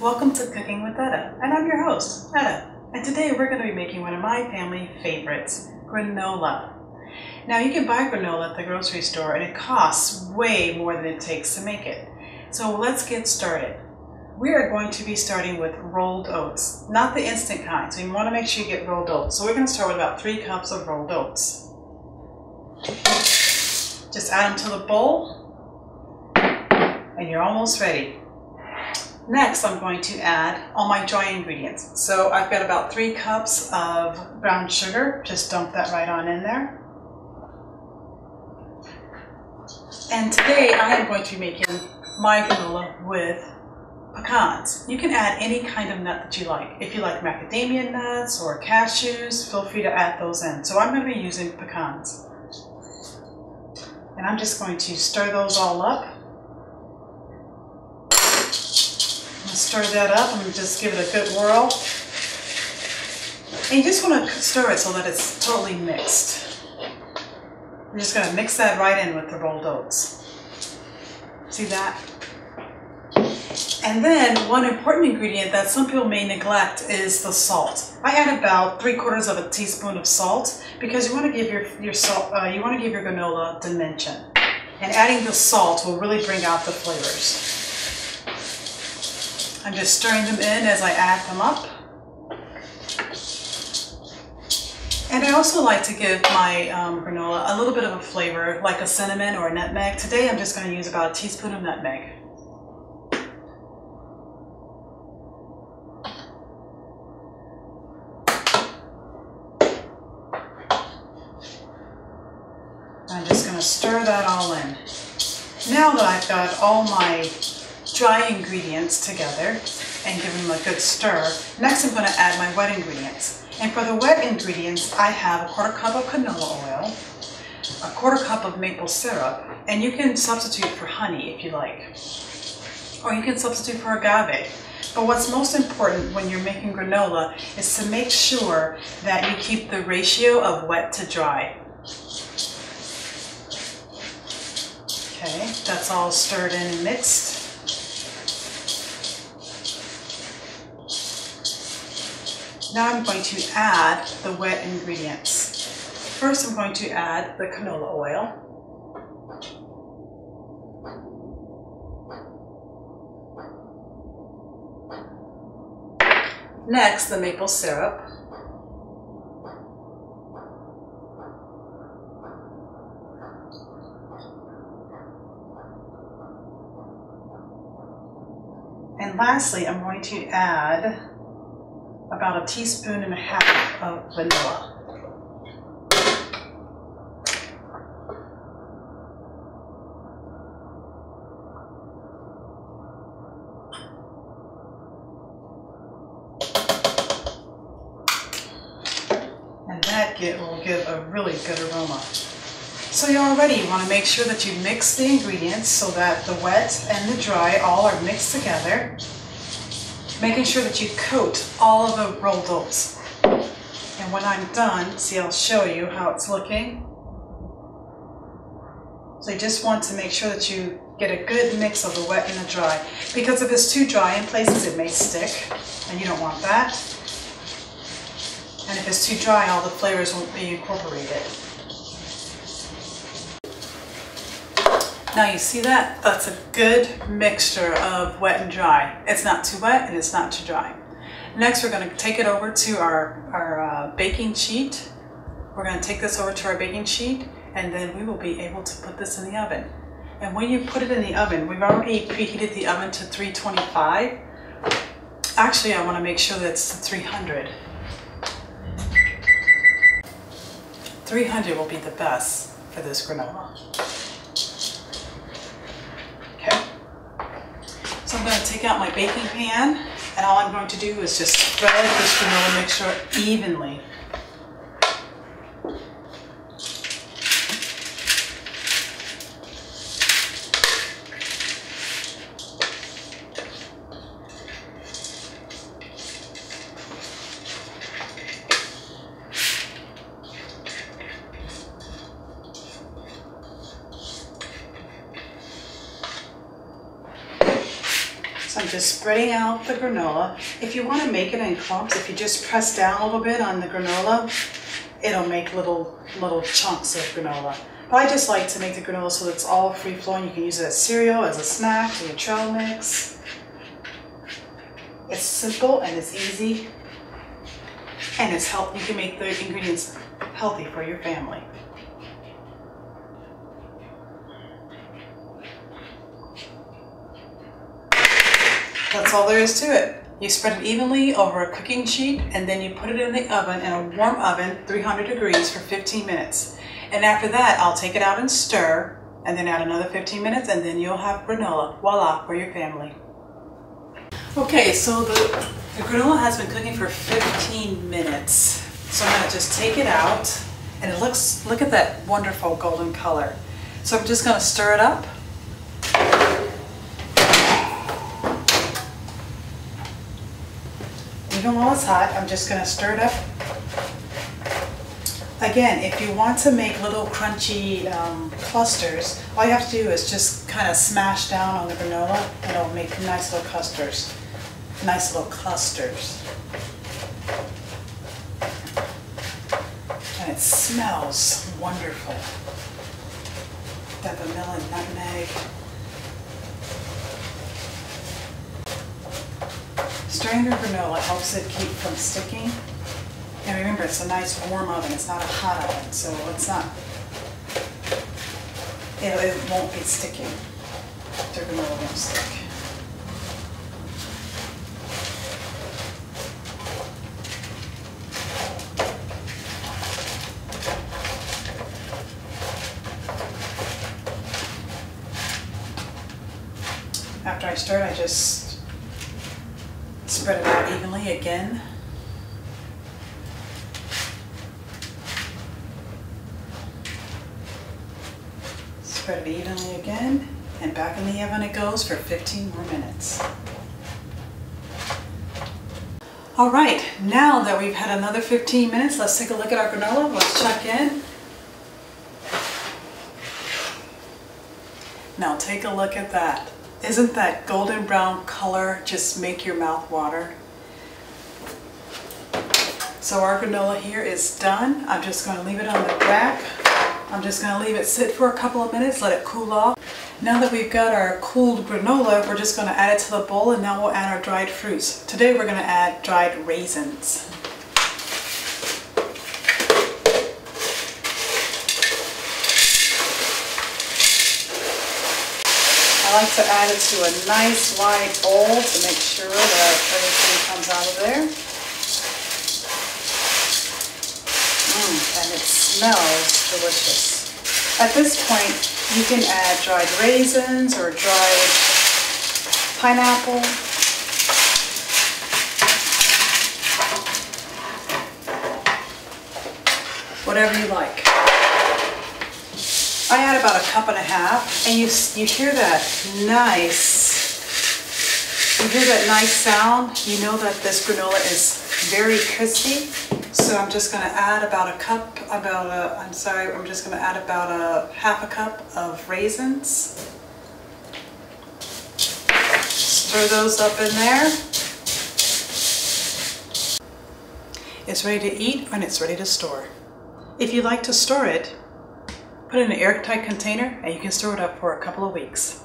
Welcome to Cooking with Etta, and I'm your host, Etta. And today we're going to be making one of my family favorites, granola. Now you can buy granola at the grocery store and it costs way more than it takes to make it. So let's get started. We are going to be starting with rolled oats, not the instant kind, so you want to make sure you get rolled oats. So we're going to start with about 3 cups of rolled oats. Just add them to the bowl and you're almost ready. Next, I'm going to add all my dry ingredients. So I've got about 3 cups of brown sugar. Just dump that right on in there. And today I am going to be making my granola with pecans. You can add any kind of nut that you like. If you like macadamia nuts or cashews, feel free to add those in. So I'm going to be using pecans. And I'm just going to stir those all up. Stir that up and just give it a good whirl. And you just want to stir it so that it's totally mixed. We're just going to mix that right in with the rolled oats. See that? And then one important ingredient that some people may neglect is the salt. I add about 3/4 of a teaspoon of salt because you want to give your granola dimension. And adding the salt will really bring out the flavors. I'm just stirring them in as I add them up. And I also like to give my granola a little bit of a flavor, like a cinnamon or a nutmeg. Today I'm just going to use about a teaspoon of nutmeg. I'm just going to stir that all in. Now that I've got all my dry ingredients together and give them a good stir, next I'm going to add my wet ingredients. And for the wet ingredients, I have a 1/4 cup of canola oil, a 1/4 cup of maple syrup, and you can substitute for honey if you like, or you can substitute for agave. But what's most important when you're making granola is to make sure that you keep the ratio of wet to dry. Okay, that's all stirred in and mixed. Now I'm going to add the wet ingredients. First I'm going to add the canola oil. Next, the maple syrup. And lastly, I'm going to add about 1.5 teaspoons of vanilla. And that will give a really good aroma. So you're all ready. You want to make sure that you mix the ingredients so that the wet and the dry all are mixed together. Making sure that you coat all of the rolled oats. And when I'm done, see, I'll show you how it's looking. So you just want to make sure that you get a good mix of the wet and the dry. Because if it's too dry in places, it may stick, and you don't want that. And if it's too dry, all the flavors won't be incorporated. Now you see that? That's a good mixture of wet and dry. It's not too wet and it's not too dry. Next we're going to take it over to our baking sheet. We're going to take this over to our baking sheet and then we will be able to put this in the oven. And when you put it in the oven, we've already preheated the oven to 325. Actually, I want to make sure that it's 300. 300 will be the best for this granola. So I'm going to take out my baking pan and all I'm going to do is just spread this granola mixture evenly. So I'm just spreading out the granola. If you want to make it in clumps, if you just press down a little bit on the granola, it'll make little chunks of granola. But I just like to make the granola so that it's all free flowing. You can use it as cereal, as a snack, to your trail mix. It's simple and it's easy, and it's healthy. You can make the ingredients healthy for your family. That's all there is to it. You spread it evenly over a cooking sheet, and then you put it in the oven, in a warm oven, 300 degrees for 15 minutes. And after that, I'll take it out and stir, and then add another 15 minutes, and then you'll have granola, voila, for your family. Okay, so the granola has been cooking for 15 minutes. So I'm gonna just take it out, and look at that wonderful golden color. So I'm just gonna stir it up. Even while it's hot, I'm just gonna stir it up. Again, if you want to make little crunchy clusters, all you have to do is just kind of smash down on the granola, and it'll make nice little clusters. Nice little clusters. And it smells wonderful. That vanilla and nutmeg. Stirring your granola helps it keep from sticking. And remember, it's a nice warm oven, it's not a hot oven, so it's not, it won't be sticking. The granola won't stick. After I stir it, I just spread it out evenly again. Spread it evenly again, and back in the oven it goes for 15 more minutes. All right, now that we've had another 15 minutes, let's take a look at our granola. Let's check in. Now take a look at that. Isn't that golden brown color just make your mouth water? So our granola here is done. I'm just going to leave it on the rack. I'm just going to leave it sit for a couple of minutes, let it cool off. Now that we've got our cooled granola, we're just going to add it to the bowl, and now we'll add our dried fruits. Today we're going to add dried raisins. I like to add it to a nice wide bowl to make sure that everything comes out of there. And it smells delicious. At this point, you can add dried raisins or dried pineapple. Whatever you like. I add about 1.5 cups, and you hear that nice sound. You know that this granola is very crispy. So I'm just going to add about I'm just going to add about a 1/2 cup of raisins. Stir those up in there. It's ready to eat and it's ready to store. If you like to store it, put it in an airtight container and you can store it up for a couple of weeks.